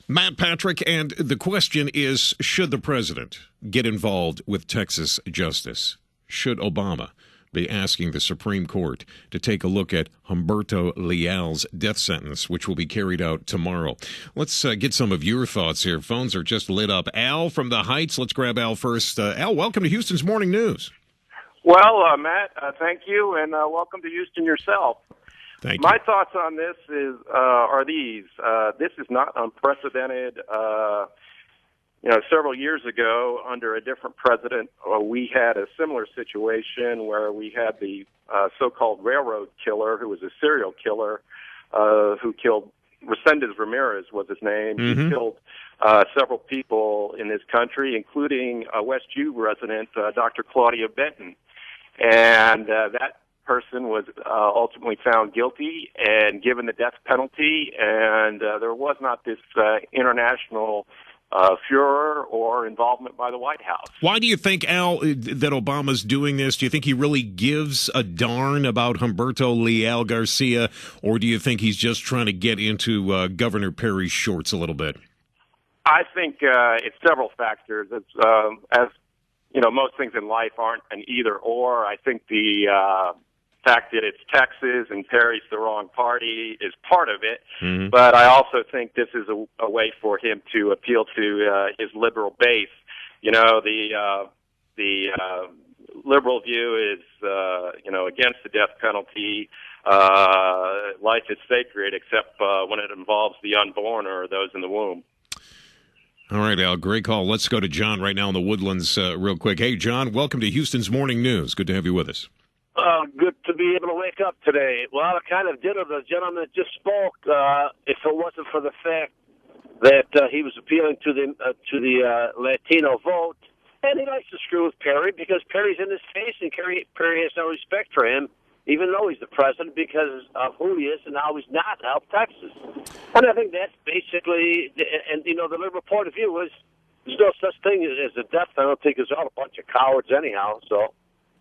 Matt Patrick, and the question is, should the president get involved with Texas justice? Should Obama be asking the Supreme Court to take a look at Humberto Leal's death sentence, which will be carried out tomorrow? Let's get some of your thoughts here. Phones are just lit up. Al from the Heights. Let's grab Al first. Al, welcome to Houston's Morning News. Well, Matt, thank you, and welcome to Houston yourself. Thank you. My thoughts on this are these. This is not unprecedented. Several years ago, under a different president, we had a similar situation where we had the so-called railroad killer, who was a serial killer, who killed Resendez Ramirez was his name. Mm-hmm. He killed several people in this country, including a West U resident, Dr. Claudia Benton. And that person was ultimately found guilty and given the death penalty, and there was not this international furor or involvement by the White House. Why do you think, Al, that Obama's doing this? Do you think he really gives a darn about Humberto Leal Garcia, or do you think he's just trying to get into Governor Perry's shorts a little bit? I think it's several factors. It's, as you know, most things in life aren't an either-or. I think the fact that it's Texas and Perry's the wrong party is part of it. Mm-hmm. But I also think this is a way for him to appeal to his liberal base. You know, the liberal view is, against the death penalty. Life is sacred, except when it involves the unborn or those in the womb. All right, Al, great call. Let's go to John right now in the Woodlands real quick. Hey, John, welcome to Houston's Morning News. Good to have you with us. Good to be able to wake up today. Well, I kind of did it. The gentleman that just spoke, if it wasn't for the fact that he was appealing to the Latino vote, and he likes to screw with Perry because Perry's in his face, and Perry has no respect for him, even though he's the president, because of who he is and how he's not helped Texas. And I think that's basically, and the liberal point of view is there's no such thing as a death penalty because they're all a bunch of cowards anyhow. So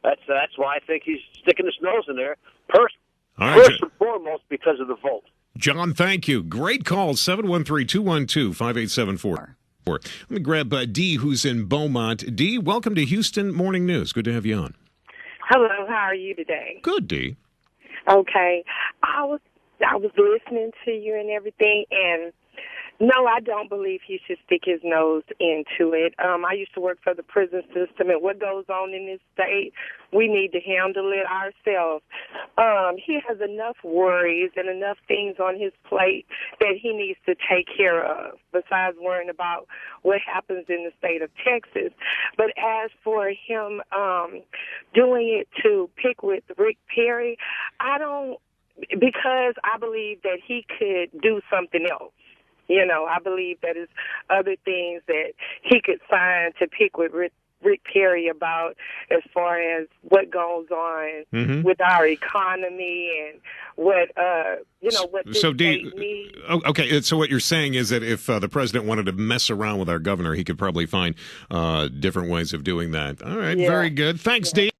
that's why I think he's sticking his nose in there. First and foremost, because of the vote. John, thank you. Great call. 713-212-5874. Let me grab D, who's in Beaumont. D, welcome to Houston Morning News. Good to have you on. Hello, how are you today? Good, D. Okay. I was listening to you and everything, and no, I don't believe he should stick his nose into it. I used to work for the prison system, and what goes on in this state, we need to handle it ourselves. He has enough worries and enough things on his plate that he needs to take care of, besides worrying about what happens in the state of Texas. But as for him doing it to pick with Rick Perry, because I believe that he could do something else. I believe that is other things that he could find to pick with Rick Perry about as far as what goes on with our economy and what this state needs. Okay, so what you're saying is that if the president wanted to mess around with our governor, he could probably find different ways of doing that. All right, Very good. Thanks, Dee.